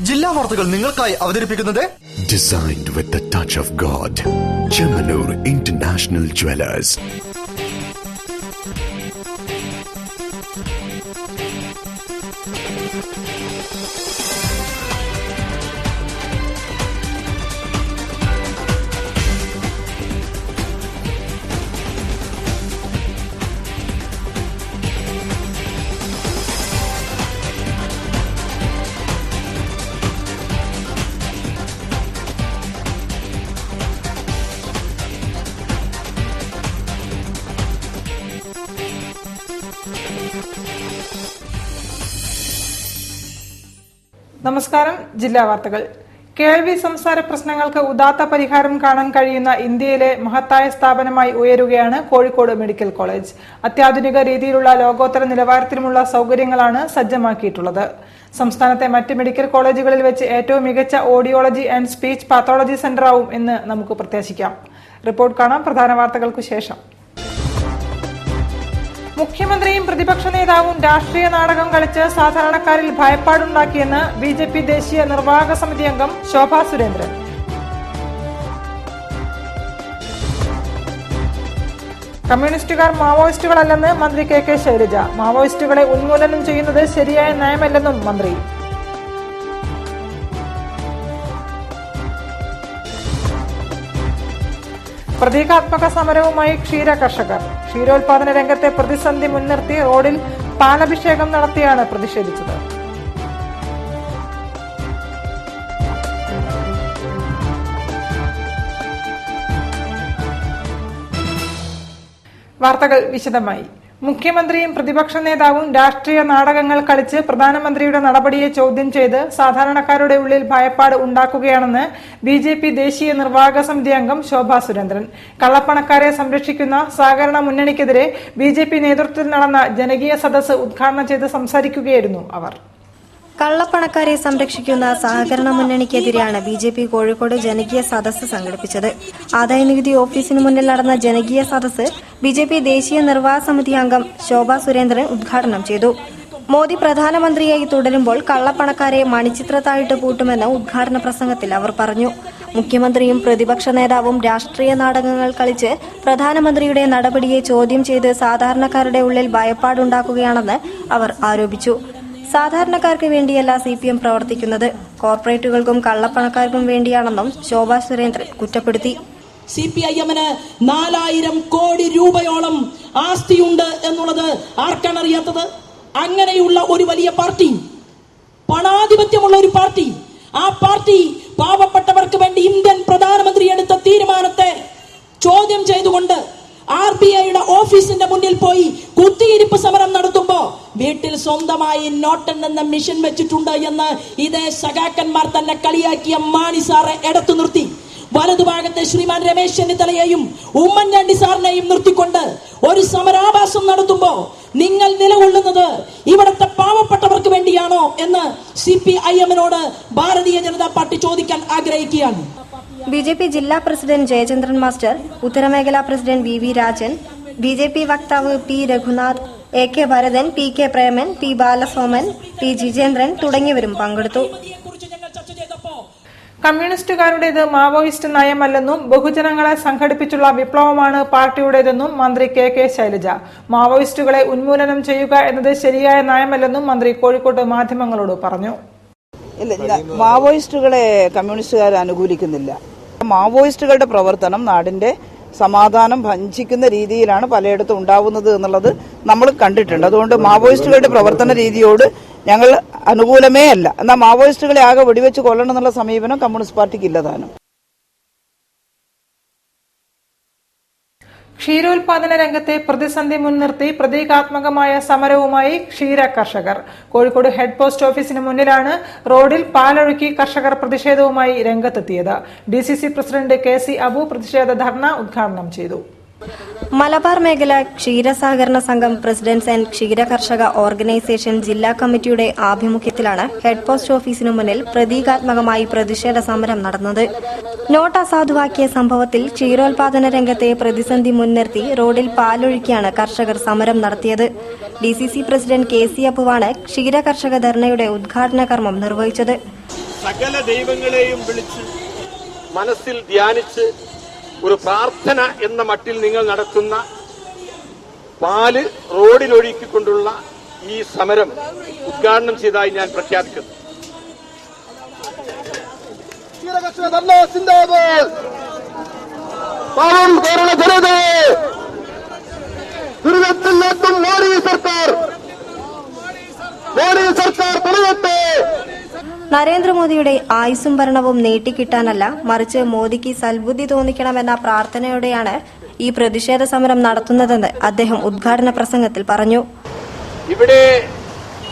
ജില്ലാ വാർത്തകൾ നിങ്ങൾക്കായി അവതരിപ്പിക്കുന്നത് Designed with the touch of God. Chemanur International Jewelers. നമസ്കാരം. ജില്ലാ വാർത്തകൾ. കേൾവി സംസാര പ്രശ്നങ്ങൾക്ക് ഉദാത്ത പരിഹാരം കാണാൻ കഴിയുന്ന ഇന്ത്യയിലെ മഹത്തായ സ്ഥാപനമായി ഉയരുകയാണ് കോഴിക്കോട് മെഡിക്കൽ കോളേജ്. അത്യാധുനിക രീതിയിലുള്ള ലോകോത്തര നിലവാരത്തിലുമുള്ള സൗകര്യങ്ങളാണ് സജ്ജമാക്കിയിട്ടുള്ളത്. സംസ്ഥാനത്തെ മറ്റ് മെഡിക്കൽ കോളേജുകളിൽ വെച്ച് ഏറ്റവും മികച്ച ഓഡിയോളജി ആൻഡ് സ്പീച്ച് പാത്തോളജി സെന്ററാവും എന്ന് നമുക്ക് പ്രത്യാശിക്കാം. റിപ്പോർട്ട് കാണാം പ്രധാന വാർത്തകൾക്കു ശേഷം. മുഖ്യമന്ത്രിയും പ്രതിപക്ഷ നേതാവും രാഷ്ട്രീയ നാടകം കളിച്ച് സാധാരണക്കാരിൽ ഭയപ്പാടുണ്ടാക്കിയെന്ന് ബിജെപി ദേശീയ നിർവാഹക സമിതി അംഗം ശോഭാ സുരേന്ദ്രൻ. കമ്മ്യൂണിസ്റ്റുകാർ മാവോയിസ്റ്റുകളല്ലെന്ന് മന്ത്രി കെ ശൈലജ. മാവോയിസ്റ്റുകളെ ഉന്മൂലനം ചെയ്യുന്നത് ശരിയായ നയമല്ലെന്നും മന്ത്രി. പ്രതീകാത്മക സമരവുമായി ക്ഷീര കർഷകർ. ക്ഷീരോത്പാദന രംഗത്തെ പ്രതിസന്ധി മുൻനിർത്തി റോഡിൽ പാലഭിഷേകം നടത്തിയാണ് പ്രതിഷേധിച്ചത്. വാർത്തകൾ വിശദമായി. മുഖ്യമന്ത്രിയും പ്രതിപക്ഷ നേതാവും രാഷ്ട്രീയ നാടകങ്ങൾ കളിച്ച് പ്രധാനമന്ത്രിയുടെ നടപടിയെ ചോദ്യം ചെയ്ത് സാധാരണക്കാരുടെ ഉള്ളിൽ ഭയപ്പാട് ഉണ്ടാക്കുകയാണെന്ന് ബിജെപി ദേശീയ നിർവാഹക സമിതി അംഗം ശോഭാ സുരേന്ദ്രൻ. കള്ളപ്പണക്കാരെ സംരക്ഷിക്കുന്ന സഹകരണ മുന്നണിക്കെതിരെ ബിജെപി നേതൃത്വത്തിൽ നടന്ന ജനകീയ സദസ്സ് ഉദ്ഘാടനം ചെയ്ത് സംസാരിക്കുകയായിരുന്നു അവർ. കള്ളപ്പണക്കാരെ സംരക്ഷിക്കുന്ന സഹകരണ മുന്നണിക്കെതിരെയാണ് ബിജെപി കോഴിക്കോട് ജനകീയ സദസ്സ് സംഘടിപ്പിച്ചത്. ആദായനികുതി ഓഫീസിന് മുന്നിൽ നടന്ന ജനകീയ സദസ്സ് ബിജെപി ദേശീയ നിർവാഹക സമിതി അംഗം ശോഭാ സുരേന്ദ്രൻ ഉദ്ഘാടനം ചെയ്തു. മോദി പ്രധാനമന്ത്രിയായി തുടരുമ്പോൾ കള്ളപ്പണക്കാരെ മണിച്ചിത്രത്തായിട്ട് പൂട്ടുമെന്ന് ഉദ്ഘാടന പ്രസംഗത്തിൽ അവർ പറഞ്ഞു. മുഖ്യമന്ത്രിയും പ്രതിപക്ഷ നേതാവും രാഷ്ട്രീയ നാടകങ്ങൾ കളിച്ച് പ്രധാനമന്ത്രിയുടെ നടപടിയെ ചോദ്യം ചെയ്ത് സാധാരണക്കാരുടെ ഉള്ളിൽ ഭയപ്പാടുണ്ടാക്കുകയാണെന്ന് അവർ ആരോപിച്ചു. സാധാരണക്കാർക്ക് വേണ്ടിയല്ല CPM പ്രവർത്തിക്കുന്നത്, കോർപ്പറേറ്റുകൾക്കും കള്ളപ്പണക്കാർക്കും വേണ്ടിയാണെന്നും ശോഭാ സുരേന്ദ്രൻ കുറ്റപ്പെടുത്തി. CPIM-ന് 4000 കോടി രൂപയോളം ആസ്തിയുണ്ട് എന്നുള്ളത് ആർക്കാണ് അറിയാത്തത്? അങ്ങനെയുള്ള ഒരു വലിയ പാർട്ടി, പണാധിപത്യമുള്ള ഒരു പാർട്ടി, ആ പാർട്ടി പാവപ്പെട്ടവർക്ക് വേണ്ടി ഇന്ത്യൻ പ്രധാനമന്ത്രി എടുത്ത തീരുമാനത്തെ ചോദ്യം ചെയ്തുകൊണ്ട് RBIയുടെ ഓഫീസിന്റെ മുന്നിൽ പോയി കുത്തിയിരിപ്പ് സമരം നടത്തുമ്പോ വീട്ടിൽ സ്വന്തമായി നോട്ടെണ്ണുന്ന മിഷൻ വെച്ചിട്ടുണ്ട് എന്ന് ഇതേ സഖാക്കന്മാർ തന്നെ കളിയാക്കിയ മാണി സാറെ എടുത്തു നിർത്തി. വലതുഭാഗത്തെ ശ്രീമാൻ രമേശ് ചെന്നിത്തലയെയും ഉമ്മൻചാണ്ടി സാറിനെയും നിർത്തിക്കൊണ്ട് ഒരു സമരാഭാസം നടത്തുമ്പോ നിങ്ങൾ നിലകൊള്ളുന്നത് ഇവിടുത്തെ പാവപ്പെട്ടവർക്ക് വേണ്ടിയാണോ എന്ന് CPIM-നോട് ഭാരതീയ ജനതാ പാർട്ടി ചോദിക്കാൻ ആഗ്രഹിക്കുകയാണ്. ബിജെപി ജില്ലാ പ്രസിഡന്റ് ജയചന്ദ്രൻ മാസ്റ്റർ, ഉത്തരമേഖലാ പ്രസിഡന്റ് VV രാജൻ, ബിജെപി വക്താവ് P Raghunath, AK Bharathan, PK Preman, P Balasoman, P Jijendran തുടങ്ങിയവരും പങ്കെടുത്തു. കമ്മ്യൂണിസ്റ്റുകാരുടേത് മാവോയിസ്റ്റ് നയമല്ലെന്നും ബഹുജനങ്ങളെ സംഘടിപ്പിച്ചുള്ള വിപ്ലവമാണ് പാർട്ടിയുടേതെന്നും മന്ത്രി കെ ശൈലജ. മാവോയിസ്റ്റുകളെ ഉന്മൂലനം ചെയ്യുക എന്നത് ശരിയായ നയമല്ലെന്നും മന്ത്രി കോഴിക്കോട്ട് മാധ്യമങ്ങളോട് പറഞ്ഞു. മാവോയിസ്റ്റുകളെ കമ്മ്യൂണിസ്റ്റുകാർ അനുകൂലിക്കുന്നില്ല. മാവോയിസ്റ്റുകളുടെ പ്രവർത്തനം നാടിന്റെ സമാധാനം ഭഞ്ചിക്കുന്ന രീതിയിലാണ് പലയിടത്തും ഉണ്ടാവുന്നത് എന്നുള്ളത് നമ്മൾ കണ്ടിട്ടുണ്ട്. അതുകൊണ്ട് മാവോയിസ്റ്റുകളുടെ പ്രവർത്തന രീതിയോട് ഞങ്ങൾ അനുകൂലമേ അല്ല. എന്നാൽ മാവോയിസ്റ്റുകളെ ആകെ വെടിവെച്ച് കൊല്ലണം എന്നുള്ള സമീപനം കമ്മ്യൂണിസ്റ്റ് പാർട്ടിക്ക് ഇല്ലതാനും. ക്ഷീരോത്പാദന രംഗത്തെ പ്രതിസന്ധി മുൻനിർത്തി പ്രതീകാത്മകമായ സമരവുമായി ക്ഷീര കർഷകർ. കോഴിക്കോട് ഹെഡ് പോസ്റ്റ് ഓഫീസിന് മുന്നിലാണ് റോഡിൽ പാലൊഴുക്കി കർഷകർ പ്രതിഷേധവുമായി രംഗത്തെത്തിയത്. DCC പ്രസിഡന്റ് KC അബു പ്രതിഷേധ ധർണ ഉദ്ഘാടനം ചെയ്തു. മലബാർ മേഖല ക്ഷീരസഹകരണ സംഘം പ്രസിഡന്റ്സ് ആൻഡ് ക്ഷീര കർഷക ഓർഗനൈസേഷൻ ജില്ലാ കമ്മിറ്റിയുടെ ആഭിമുഖ്യത്തിലാണ് ഹെഡ് പോസ്റ്റ് ഓഫീസിനു മുന്നിൽ പ്രതീകാത്മകമായി പ്രതിഷേധ സമരം നടന്നത്. നോട്ട് അസാധുവാക്കിയ സംഭവത്തിൽ ക്ഷീരോത്പാദന രംഗത്തെ പ്രതിസന്ധി മുൻനിർത്തി റോഡിൽ പാലൊഴുക്കിയാണ് കർഷകർ സമരം നടത്തിയത്. DCC പ്രസിഡന്റ് KC അബുവാണ് ക്ഷീര കർഷക ധർണയുടെ ഉദ്ഘാടന കർമ്മം നിർവഹിച്ചത്. സകല ദൈവങ്ങളെയും വിളിച്ച് മനസ്സിൽ ധ്യാനിച്ച് ഒരു പ്രാർത്ഥന എന്ന മട്ടിൽ നിങ്ങൾ നടത്തുന്ന പാല് റോഡിലൊഴുക്കിക്കൊണ്ടുള്ള ഈ സമരം ഉദ്ഘാടനം ചെയ്തതായി ഞാൻ പ്രഖ്യാപിക്കുന്നു. കേരള ജനതയെ ദുരിതത്തിലെത്തും മോഡി സർക്കാർ തുടരട്ടെ. നരേന്ദ്രമോദിയുടെ ആയുസ്സും ഭരണവും നീട്ടിക്കിട്ടാനല്ല, മറിച്ച് മോദിക്ക് സൽബുദ്ധി തോന്നിക്കണമെന്ന പ്രാർത്ഥനയോടെയാണ് ഈ പ്രതിഷേധ സമരം നടത്തുന്നതെന്ന് അദ്ദേഹം ഉദ്ഘാടന പ്രസംഗത്തിൽ പറഞ്ഞു. ഇവിടെ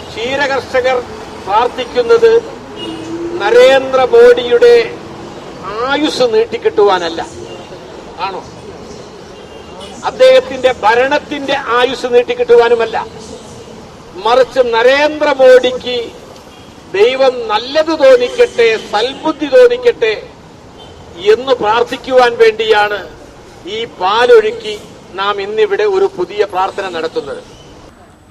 ക്ഷീരകർഷകർ പ്രാർത്ഥിക്കുന്നത് നരേന്ദ്രമോദിയുടെ ആയുസ് നീട്ടിക്കിട്ടുവാനല്ല, ആണോ? അദ്ദേഹത്തിന്റെ ഭരണത്തിന്റെ ആയുസ് നീട്ടിക്കിട്ടുവാനുമല്ല, മറിച്ച് നരേന്ദ്രമോദിക്ക് ദൈവം നല്ലത് തോന്നിക്കട്ടെ, സൽബുദ്ധി തോന്നിക്കട്ടെ എന്ന് പ്രാർത്ഥിക്കുവാൻ വേണ്ടിയാണ് ഈ പാലൊഴുക്കി നാം ഇന്നിവിടെ ഒരു പുതിയ പ്രാർത്ഥന നടത്തുന്നത്.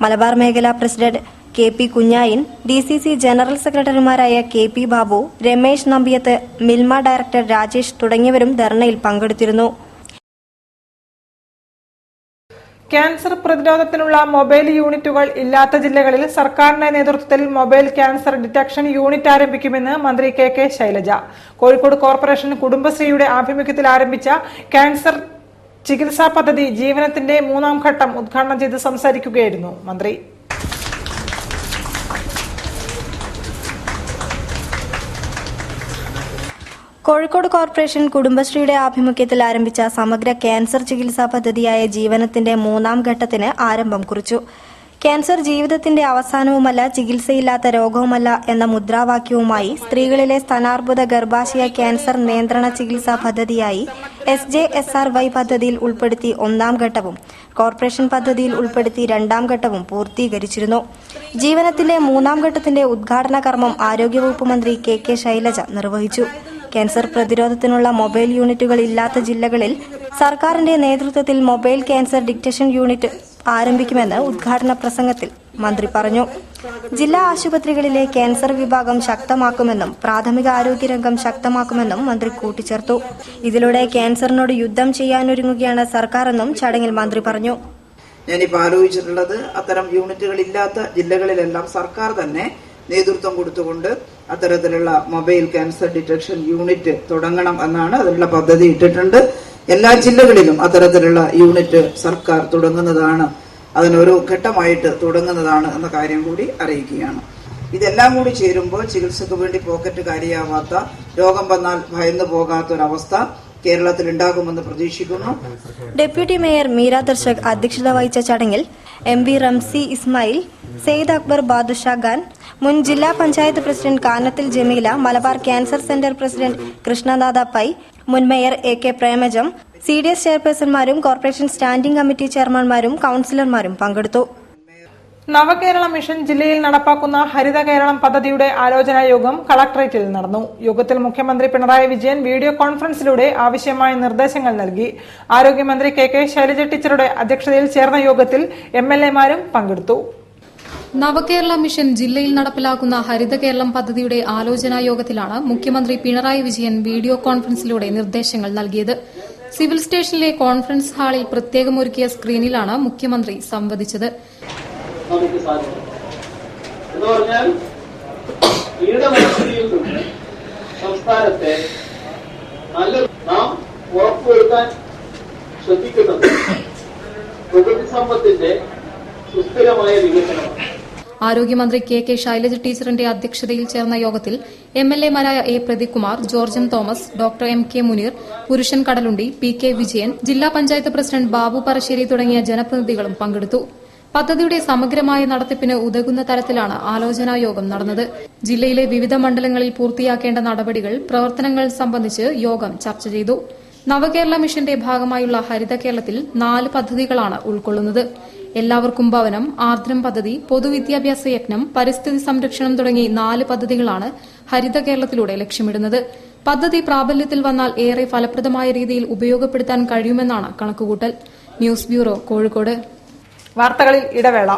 മലബാർ മേഖലാ പ്രസിഡന്റ് KP കുഞ്ഞായിൻ, DCC ജനറൽ സെക്രട്ടറിമാരായ KP ബാബു, രമേശ് നമ്പിയത്ത്, മിൽമ ഡയറക്ടർ രാജേഷ് തുടങ്ങിയവരും ധർണയിൽ പങ്കെടുത്തിരുന്നു. ക്യാൻസർ പ്രതിരോധത്തിനുള്ള മൊബൈൽ യൂണിറ്റുകൾ ഇല്ലാത്ത ജില്ലകളിൽ സർക്കാരിന്റെ നേതൃത്വത്തിൽ മൊബൈൽ ക്യാൻസർ ഡിറ്റക്ഷൻ യൂണിറ്റ് ആരംഭിക്കുമെന്ന് മന്ത്രി KK ശൈലജ. കോഴിക്കോട് കോർപ്പറേഷൻ കുടുംബശ്രീയുടെ ആഭിമുഖ്യത്തിൽ ആരംഭിച്ച ക്യാൻസർ ചികിത്സാ പദ്ധതി ജീവനത്തിന്റെ 3ാം ഘട്ടം ഉദ്ഘാടനം ചെയ്ത് സംസാരിക്കുകയായിരുന്നു മന്ത്രി. കോഴിക്കോട് കോർപ്പറേഷൻ കുടുംബശ്രീയുടെ ആഭിമുഖ്യത്തിൽ ആരംഭിച്ച സമഗ്ര ക്യാൻസർ ചികിത്സാ പദ്ധതിയായ ജീവനത്തിന്റെ 3ാം ഘട്ടത്തിന് ആരംഭം കുറിച്ചു. ക്യാൻസർ ജീവിതത്തിന്റെ അവസാനവുമല്ല, ചികിത്സയില്ലാത്ത രോഗവുമല്ല എന്ന മുദ്രാവാക്യവുമായി സ്ത്രീകളിലെ സ്തനാർബുദ ഗർഭാശയ ക്യാൻസർ നിയന്ത്രണ ചികിത്സാ പദ്ധതിയായി SJSRY പദ്ധതിയിൽ ഉൾപ്പെടുത്തി 1ാം ഘട്ടവും കോർപ്പറേഷൻ പദ്ധതിയിൽ ഉൾപ്പെടുത്തി 2ാം ഘട്ടവും പൂർത്തീകരിച്ചിരുന്നു. ജീവനത്തിന്റെ 3ാം ഘട്ടത്തിന്റെ ഉദ്ഘാടന കർമ്മം ആരോഗ്യവകുപ്പ് മന്ത്രി KK ശൈലജ നിർവഹിച്ചു. ക്യാൻസർ പ്രതിരോധത്തിനുള്ള മൊബൈൽ യൂണിറ്റുകൾ ഇല്ലാത്ത ജില്ലകളിൽ സർക്കാരിന്റെ നേതൃത്വത്തിൽ മൊബൈൽ ക്യാൻസർ ഡിറ്റക്ഷൻ യൂണിറ്റ് ആരംഭിക്കുമെന്ന് ഉദ്ഘാടന പ്രസംഗത്തിൽ മന്ത്രി പറഞ്ഞു. ജില്ലാ ആശുപത്രികളിലെ ക്യാൻസർ വിഭാഗം ശക്തമാക്കുമെന്നും പ്രാഥമിക ആരോഗ്യരംഗം ശക്തമാക്കുമെന്നും മന്ത്രി കൂട്ടിച്ചേർത്തു. ഇതിലൂടെ ക്യാൻസറിനോട് യുദ്ധം ചെയ്യാനൊരുങ്ങുകയാണ് സർക്കാരെന്നും ചടങ്ങിൽ മന്ത്രി പറഞ്ഞു. ഞാനിപ്പോൾ ആലോചിച്ചിട്ടുള്ളത്, അത്തരം യൂണിറ്റുകൾ ഇല്ലാത്ത ജില്ലകളിലെല്ലാം സർക്കാർ തന്നെ നേതൃത്വം കൊടുത്തുകൊണ്ട് അത്തരത്തിലുള്ള മൊബൈൽ ക്യാൻസർ ഡിറ്റക്ഷൻ യൂണിറ്റ് തുടങ്ങണം എന്നാണ്. അതിനുള്ള പദ്ധതി ഇട്ടിട്ടുണ്ട്. എല്ലാ ജില്ലകളിലും അത്തരത്തിലുള്ള യൂണിറ്റ് സർക്കാർ തുടങ്ങുന്നതാണ്, അതിനൊരു ഘട്ടമായിട്ട് തുടങ്ങുന്നതാണ് എന്ന കാര്യം കൂടി അറിയിക്കുകയാണ്. ഇതെല്ലാം കൂടി ചേരുമ്പോൾ ചികിത്സയ്ക്ക് വേണ്ടി പോക്കറ്റ് കാര്യമാവാത്ത, രോഗം വന്നാൽ ഭയന്നു പോകാത്തൊരവസ്ഥ കേരളത്തിൽ ഉണ്ടാകുമെന്ന് പ്രതീക്ഷിക്കുന്നു. ഡെപ്യൂട്ടി മേയർ മീര ദർശക് അധ്യക്ഷത വഹിച്ച ചടങ്ങിൽ MV റംസി ഇസ്മായിൽ, സെയ്ദ് അക്ബർ ബാദുഷാ ഖാൻ, മുൻ ജില്ലാ panchayat president Kanathil Jameela, Malabar cancer centre president Krishnanatha Pai, മുൻ മേയർ AK പ്രേമജം, CDS ചെയർപേഴ്സൺമാരും കോർപ്പറേഷൻ സ്റ്റാൻഡിംഗ് കമ്മിറ്റി ചെയർമാൻമാരും കൌൺസിലർമാരും പങ്കെടുത്തു. നവകേരള മിഷൻ ജില്ലയിൽ നടപ്പാക്കുന്ന ഹരിത കേരളം പദ്ധതിയുടെ ആലോചനാ യോഗം കളക്ടറേറ്റിൽ നടന്നു. യോഗത്തിൽ മുഖ്യമന്ത്രി പിണറായി വിജയൻ വീഡിയോ കോൺഫറൻസിലൂടെ ആവശ്യമായ നിർദ്ദേശങ്ങൾ നൽകി. ആരോഗ്യമന്ത്രി KK ശൈലജ ടീച്ചറുടെ അധ്യക്ഷതയിൽ ചേർന്ന യോഗത്തിൽ MLA-മാരും പങ്കെടുത്തു. നവകേരള മിഷൻ ജില്ലയിൽ നടപ്പിലാക്കുന്ന ഹരിത കേരളം പദ്ധതിയുടെ ആലോചനാ യോഗത്തിലാണ് മുഖ്യമന്ത്രി പിണറായി വിജയൻ വീഡിയോ കോൺഫറൻസിലൂടെ നിർദ്ദേശങ്ങൾ നൽകിയത്. സിവിൽ സ്റ്റേഷനിലെ കോൺഫറൻസ് ഹാളിൽ പ്രത്യേകമൊരുക്കിയ സ്ക്രീനിലാണ് മുഖ്യമന്ത്രി സംവദിച്ചത്. നമുക്ക് സാധിക്കും എന്ന് പറഞ്ഞാൽ കീടനാശിനിയിൽ നിന്ന് സംസ്ഥാനത്തെ നല്ല നാം ഉറപ്പുവരുത്താൻ ശ്രദ്ധിക്കുന്നത് പ്രകൃതി സമ്പത്തിന്റെ സുസ്ഥിരമായ വികസനമാണ്. ആരോഗ്യമന്ത്രി KK ശൈലജ ടീച്ചറിന്റെ അധ്യക്ഷതയിൽ ചേർന്ന യോഗത്തിൽ MLA-മാരായ A Pradeepkumar, Georgen Thomas, doctor MK Muneer, Purushan Kadalundi, PK Vijayan, ജില്ലാ പഞ്ചായത്ത് പ്രസിഡന്റ് ബാബു പറശ്ശേരി തുടങ്ങിയ ജനപ്രതിനിധികളും പങ്കെടുത്തു. പദ്ധതിയുടെ സമഗ്രമായ നടത്തിപ്പിന് ഉതകുന്ന തരത്തിലാണ് ആലോചനാ യോഗം നടന്നത്. ജില്ലയിലെ വിവിധ മണ്ഡലങ്ങളിൽ പൂർത്തിയാക്കേണ്ട നടപടികൾ, പ്രവർത്തനങ്ങൾ സംബന്ധിച്ച് യോഗം ചർച്ച ചെയ്തു. നവകേരള മിഷന്റെ ഭാഗമായുള്ള ഹരിത കേരളത്തിൽ 4 പദ്ധതികളാണ് ഉൾക്കൊള്ളുന്നത്. എല്ലാവർക്കും ഭവനം, ആർദ്രം പദ്ധതി, പൊതുവിദ്യാഭ്യാസ യജ്ഞം, പരിസ്ഥിതി സംരക്ഷണം തുടങ്ങി 4 പദ്ധതികളാണ് ഹരിത കേരളത്തിലൂടെ ലക്ഷ്യമിടുന്നത്. പദ്ധതി പ്രാബല്യത്തിൽ വന്നാൽ ഏറെ ഫലപ്രദമായ രീതിയിൽ ഉപയോഗപ്പെടുത്താൻ കഴിയുമെന്നാണ് കണക്കുകൂട്ടൽ. News bureau, Kozhikode. വാർത്തകളിൽ ഇടവേള.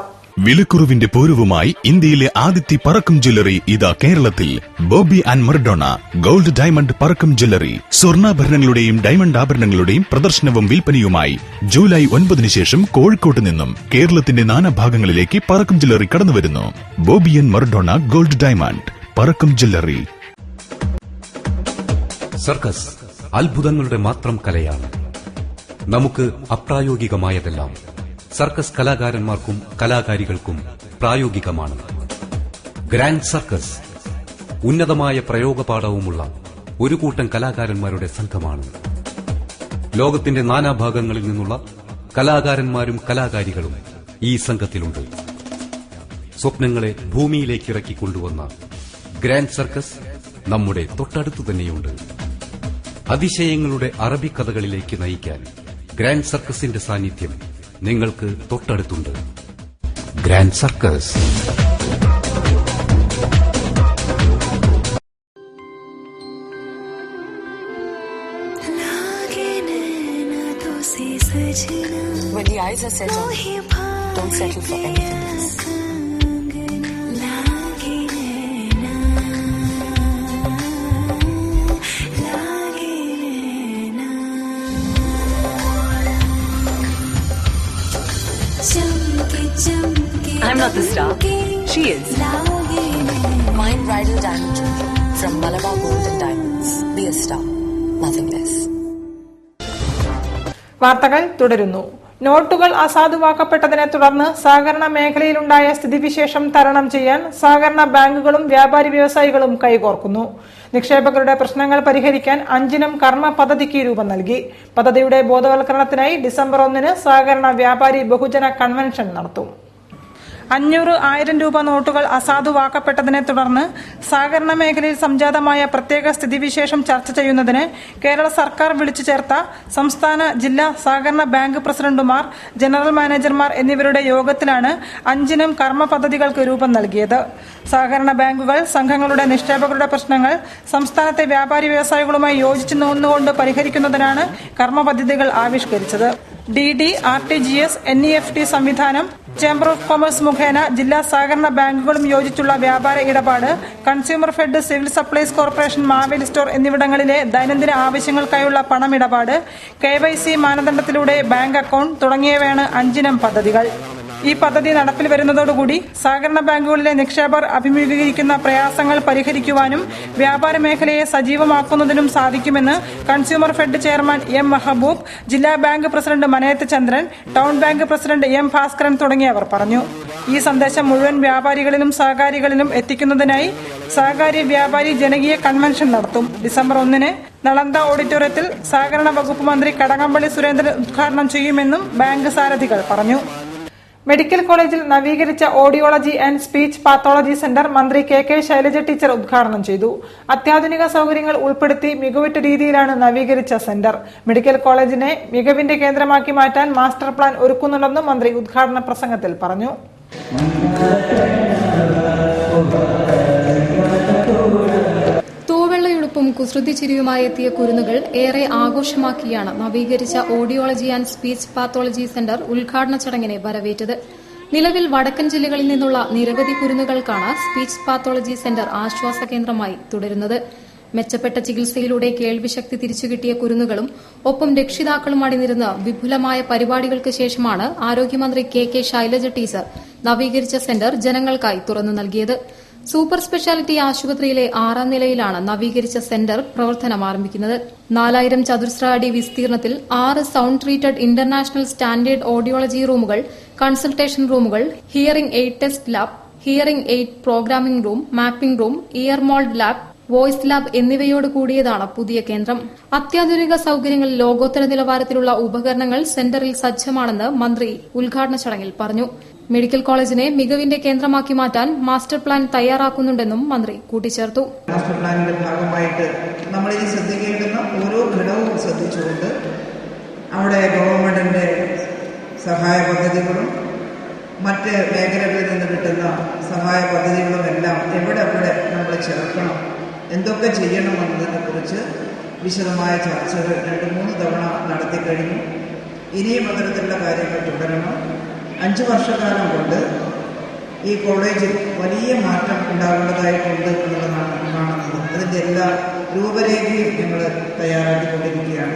വിലക്കുറവിന്റെ പൂരവുമായി ഇന്ത്യയിലെ ആദ്യത്തെ പറക്കം ജ്വല്ലറി ഇതാ കേരളത്തിൽ. Boby and Maradona gold diamond Parakkam jewellery. സ്വർണ്ണാഭരണങ്ങളുടെയും ഡയമണ്ട് ആഭരണങ്ങളുടെയും പ്രദർശനവും വിൽപ്പനയുമായി ജൂലൈ 9 ശേഷം കോഴിക്കോട്ട് നിന്നും കേരളത്തിന്റെ നാനാഭാഗങ്ങളിലേക്ക് പറക്കം ജ്വല്ലറി കടന്നുവരുന്നു. Boby and Maradona gold diamond Parakkam jewellery. Circus അത്ഭുതങ്ങളുടെ മാത്രം കലയാണ്. നമുക്ക് അപ്രായോഗികമായതെല്ലാം സർക്കസ് കലാകാരന്മാർക്കും കലാകാരികൾക്കും പ്രായോഗികമാണ്. ഗ്രാൻഡ് സർക്കസ് ഉന്നതമായ പ്രയോഗപാഠവുമുള്ള ഒരു കൂട്ടം കലാകാരന്മാരുടെ സംഘമാണ്. ലോകത്തിന്റെ നാനാഭാഗങ്ങളിൽ നിന്നുള്ള കലാകാരന്മാരും കലാകാരികളും ഈ സംഘത്തിലുണ്ട്. സ്വപ്നങ്ങളെ ഭൂമിയിലേക്ക് ഇറക്കിക്കൊണ്ടുവന്ന ഗ്രാൻഡ് സർക്കസ് നമ്മുടെ തൊട്ടടുത്തു തന്നെയുണ്ട്. അതിശയങ്ങളുടെ അറബിക്കഥകളിലേക്ക് നയിക്കാൻ ഗ്രാൻഡ് സർക്കസിന്റെ സാന്നിധ്യം നിങ്ങൾക്ക് തൊട്ടടുത്തുണ്ട്. Grand circus. When the eyes are set on you, don't settle for anything else. I'm not the star. She is. Mine bridal diamond jewelry from Malabar Gold and Diamonds. Be a star, nothing less. വാർത്തകൾ തുടരുന്നു. നോട്ടുകൾ അസാധുവാക്കപ്പെട്ടതിനെ തുടർന്ന് സഹകരണ മേഖലയിലുണ്ടായ സ്ഥിതിവിശേഷം തരണം ചെയ്യാൻ സഹകരണ ബാങ്കുകളും വ്യാപാരി വ്യവസായികളും കൈകോർക്കുന്നു. നിക്ഷേപകരുടെ പ്രശ്നങ്ങൾ പരിഹരിക്കാൻ 5 കർമ്മ പദ്ധതിക്ക് രൂപം നൽകി. പദ്ധതിയുടെ ബോധവൽക്കരണത്തിനായി ഡിസംബർ 1 സഹകരണ വ്യാപാരി ബഹുജന കൺവെൻഷൻ നടത്തും. 500, 1000 രൂപ നോട്ടുകൾ അസാധുവാക്കപ്പെട്ടതിനെ തുടർന്ന് സഹകരണ മേഖലയിൽ സംജാതമായ പ്രത്യേക സ്ഥിതിവിശേഷം ചർച്ച ചെയ്യുന്നതിന് കേരള സർക്കാർ വിളിച്ചു ചേർത്ത സംസ്ഥാന, ജില്ലാ സഹകരണ ബാങ്ക് പ്രസിഡന്റുമാർ, ജനറൽ മാനേജർമാർ എന്നിവരുടെ യോഗത്തിലാണ് 5 കർമ്മ പദ്ധതികൾക്ക് രൂപം നൽകിയത്. സഹകരണ ബാങ്കുകൾ സംഘങ്ങളുടെ നിക്ഷേപകരുടെ പ്രശ്നങ്ങൾ സംസ്ഥാനത്തെ വ്യാപാരി വ്യവസായികളുമായി യോജിച്ചു നിന്നുകൊണ്ട് പരിഹരിക്കുന്നതിനാണ് കർമ്മ പദ്ധതികൾ ആവിഷ്കരിച്ചത്. DD, RTGS, NEFT സംവിധാനം, ചേംബർ ഓഫ് കൊമേഴ്സ് മുഖേന ജില്ലാ സഹകരണ ബാങ്കുകളും യോജിച്ചുള്ള വ്യാപാര ഇടപാട്, consumer fed, civil supplies corporation, Maveli store എന്നിവിടങ്ങളിലെ ദൈനംദിന ആവശ്യങ്ങൾക്കായുള്ള പണമിടപാട്, KYC മാനദണ്ഡത്തിലൂടെ ബാങ്ക് അക്കൌണ്ട് തുടങ്ങിയവയാണ് 5 പദ്ധതികൾ. ഈ പദ്ധതി നടപ്പിൽ വരുന്നതോടുകൂടി സഹകരണ ബാങ്കുകളിലെ നിക്ഷേപകർ അഭിമുഖീകരിക്കുന്ന പ്രയാസങ്ങൾ പരിഹരിക്കുവാനും വ്യാപാര മേഖലയെ സജീവമാക്കുന്നതിനും സാധിക്കുമെന്ന് consumer fed chairman M. Mehaboob, ജില്ലാ bank president Maneth Chandran, town bank president M. Bhaskaran തുടങ്ങിയവർ പറഞ്ഞു. ഈ സന്ദേശം മുഴുവൻ വ്യാപാരികളിലും സഹകാരികളിലും എത്തിക്കുന്നതിനായി സഹകാരി വ്യാപാരി ജനകീയ കൺവെൻഷൻ നടത്തും. ഡിസംബർ 1 നളന്ദ ഓഡിറ്റോറിയത്തിൽ സഹകരണ വകുപ്പ് മന്ത്രി കടകംപള്ളി സുരേന്ദ്രൻ ഉദ്ഘാടനം ചെയ്യുമെന്നും ബാങ്ക് സാരഥികൾ പറഞ്ഞു. മെഡിക്കൽ കോളേജിൽ നവീകരിച്ച audiology and speech pathology centre മന്ത്രി KK ശൈലജ ടീച്ചർ ഉദ്ഘാടനം ചെയ്തു. അത്യാധുനിക സൌകര്യങ്ങൾ ഉൾപ്പെടുത്തി മികവുറ്റ രീതിയിലാണ് നവീകരിച്ച സെന്റർ. മെഡിക്കൽ കോളേജിനെ മികവിന്റെ കേന്ദ്രമാക്കി മാറ്റാൻ മാസ്റ്റർ പ്ലാൻ ഒരുക്കുന്നുണ്ടെന്നും മന്ത്രി ഉദ്ഘാടന പ്രസംഗത്തിൽ പറഞ്ഞു. തൂവെള്ളയുടുപ്പും കുസൃതി ചിരിയുമായി എത്തിയ കുരുന്നുകൾ ഏറെ ആഘോഷമാക്കിയാണ് നവീകരിച്ച audiology and speech pathology centre ഉദ്ഘാടന ചടങ്ങിനെ വരവേറ്റത്. നിലവിൽ വടക്കൻ ജില്ലകളിൽ നിന്നുള്ള നിരവധി കുരുന്നുകൾക്കാണ് സ്പീച്ച് പാത്തോളജി സെന്റർ ആശ്വാസ കേന്ദ്രമായി തുടരുന്നത്. മെച്ചപ്പെട്ട ചികിത്സയിലൂടെ കേൾവിശക്തി തിരിച്ചുകിട്ടിയ കുരുന്നുകളും ഒപ്പം രക്ഷിതാക്കളും അണിനിരുന്ന വിപുലമായ പരിപാടികൾക്ക് ശേഷമാണ് ആരോഗ്യമന്ത്രി KK ശൈലജ ടീച്ചർ നവീകരിച്ച സെന്റർ ജനങ്ങൾക്കായി തുറന്നു നൽകിയത്. സൂപ്പർ സ്പെഷ്യാലിറ്റി ആശുപത്രിയിലെ 6ാം നിലയിലാണ് നവീകരിച്ച സെന്റർ പ്രവർത്തനം ആരംഭിക്കുന്നത്. 4000 ചതുരശ്ര അടി വിസ്തീർണത്തിൽ 6 sound treated international standard audiology റൂമുകൾ, കൺസൾട്ടേഷൻ റൂമുകൾ, hearing aid test lab, hearing aid programming room, mapping room, ear mould lab, voice lab എന്നിവയോട് കൂടിയതാണ് പുതിയ കേന്ദ്രം. അത്യാധുനിക സൌകര്യങ്ങൾ, ലോകോത്തര നിലവാരത്തിലുള്ള ഉപകരണങ്ങൾ സെന്ററിൽ സജ്ജമാണെന്ന് മന്ത്രി ഉദ്ഘാടന ചടങ്ങിൽ പറഞ്ഞു. മെഡിക്കൽ കോളേജിനെ മികവിന്റെ കേന്ദ്രമാക്കി മാറ്റാൻ മാസ്റ്റർ പ്ലാൻ തയ്യാറാക്കുന്നുണ്ടെന്നും മന്ത്രി കൂട്ടിച്ചേർത്തു. മാസ്റ്റർ പ്ലാനിന്റെ ഭാഗമായിട്ട് നമ്മൾ ഈ ശ്രദ്ധിക്കേണ്ടുന്ന ഓരോ ഘടകവും ശ്രദ്ധിച്ചുകൊണ്ട് അവിടെ ഗവൺമെന്റിന്റെ സഹായ പദ്ധതികളും മറ്റ് മേഖലകളിൽ നിന്ന് കിട്ടുന്ന സഹായ പദ്ധതികളും എല്ലാം എവിടെ നമ്മൾ ചേർക്കണം, എന്തൊക്കെ ചെയ്യണമെന്നതിനെ കുറിച്ച് വിശദമായ ചർച്ചകൾ 2-3 തവണ നടത്തിക്കഴിഞ്ഞു. ഇനിയും അത്തരത്തിലുള്ള കാര്യങ്ങൾ തുടരണം. 5 വർഷക്കാലം കൊണ്ട് ഈ കോളേജിൽ വലിയ മാറ്റം ഉണ്ടാകേണ്ടതായിട്ടുണ്ട് എന്നുള്ളതാണ് കാണുന്നത്. അതിൻ്റെ എല്ലാ രൂപരേഖയും ഞങ്ങൾ തയ്യാറാക്കിക്കൊണ്ടിരിക്കുകയാണ്.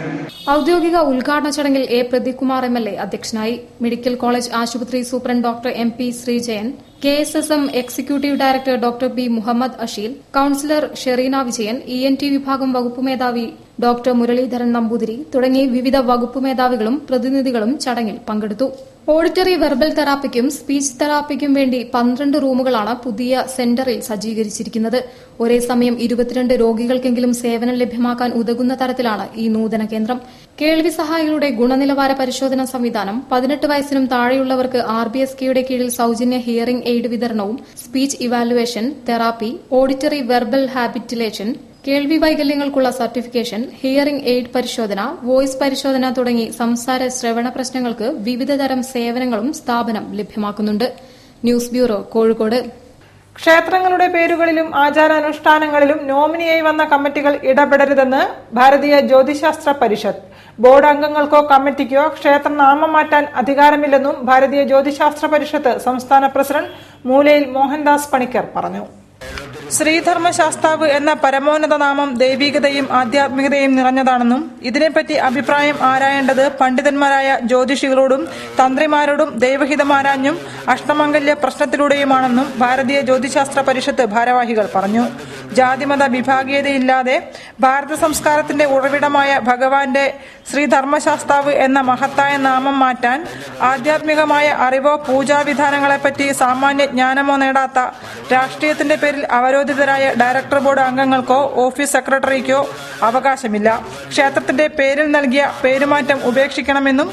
ഔദ്യോഗിക ഉദ്ഘാടന ചടങ്ങിൽ എ പ്രദീപ്കുമാർ MLA അധ്യക്ഷനായി. മെഡിക്കൽ കോളേജ് ആശുപത്രി superintendent doctor MP Sreejayan, KSSM executive director doctor B Muhammad Asheel, councillor Sherina Vijayan, ENT വിഭാഗം വകുപ്പ് മേധാവി ഡോക്ടർ മുരളീധരൻ നമ്പൂതിരി തുടങ്ങി വിവിധ വകുപ്പ് മേധാവികളും പ്രതിനിധികളും ചടങ്ങിൽ പങ്കെടുത്തു. ഓഡിറ്ററി വെർബൽ തെറാപ്പിക്കും സ്പീച്ച് തെറാപ്പിക്കും വേണ്ടി 12 റൂമുകളാണ് പുതിയ സെന്ററിൽ സജ്ജീകരിച്ചിരിക്കുന്നത്. ഒരേ സമയം 22 രോഗികൾക്കെങ്കിലും സേവനം ലഭ്യമാക്കാൻ ഉതകുന്ന തരത്തിലാണ് ഈ നൂതന കേന്ദ്രം. കേൾവി സഹായികളുടെ ഗുണനിലവാര പരിശോധന സംവിധാനം, 18 വയസ്സിനും താഴെയുള്ളവർക്ക് RBSKയുടെ കീഴിൽ സൌജന്യ ഹിയറിംഗ് എയ്ഡ് വിതരണവും, speech evaluation, therapy, auditory verbal habilitation, കേൾവി വൈകല്യങ്ങൾക്കുള്ള സർട്ടിഫിക്കേഷൻ, ഹിയറിംഗ് എയ്ഡ് പരിശോധന, വോയിസ് പരിശോധന തുടങ്ങി സംസാര ശ്രവണ പ്രശ്നങ്ങൾക്ക് വിവിധതരം സേവനങ്ങളും സ്ഥാപനം ലഭ്യമാക്കുന്നുണ്ട്. News bureau, Kozhikode. ക്ഷേത്രങ്ങളുടെ പേരുകളിലും ആചാരാനുഷ്ഠാനങ്ങളിലും നോമിനിയായി വന്ന കമ്മിറ്റികൾ ഇടപെടരുതെന്ന് ഭാരതീയ ജ്യോതിശാസ്ത്ര പരിഷത്ത്. ബോർഡ് അംഗങ്ങൾക്കോ കമ്മിറ്റിക്കോ ക്ഷേത്രനാമം മാറ്റാൻ അധികാരമില്ലെന്നും ഭാരതീയ ജ്യോതിശാസ്ത്ര പരിഷത്ത് സംസ്ഥാന പ്രസിഡന്റ് മൂലയിൽ മോഹൻദാസ് പണിക്കർ പറഞ്ഞു. ശ്രീധർമ്മശാസ്താവ് എന്ന പരമോന്നത നാമം ദൈവികതയും ആധ്യാത്മികതയും നിറഞ്ഞതാണെന്നും ഇതിനെപ്പറ്റി അഭിപ്രായം ആരായേണ്ടത് പണ്ഡിതന്മാരായ ജ്യോതിഷികളോടും തന്ത്രിമാരോടും ദൈവഹിതമാരാഞ്ഞും അഷ്ടമംഗല്യ പ്രശ്നത്തിലൂടെയുമാണെന്നും ഭാരതീയ ജ്യോതിശാസ്ത്ര പരിഷത്ത് ഭാരവാഹികൾ പറഞ്ഞു. ജാതിമത വിഭാഗീയതയില്ലാതെ ഭാരത സംസ്കാരത്തിന്റെ ഉറവിടമായ ഭഗവാന്റെ ശ്രീധർമ്മശാസ്താവ് എന്ന മഹത്തായ നാമം മാറ്റാൻ ആധ്യാത്മികമായ അറിവോ പൂജാവിധാനങ്ങളെപ്പറ്റി സാമാന്യ ജ്ഞാനമോ നേടാത്ത രാഷ്ട്രീയത്തിന്റെ പേരിൽ അവരോധിതരായ ഡയറക്ടർ ബോർഡ് അംഗങ്ങൾക്കോ ഓഫീസ് സെക്രട്ടറിക്കോ അവകാശമില്ല. ക്ഷേത്രത്തിന്റെ പേരിൽ നൽകിയ പേരുമാറ്റം ഉപേക്ഷിക്കണമെന്നും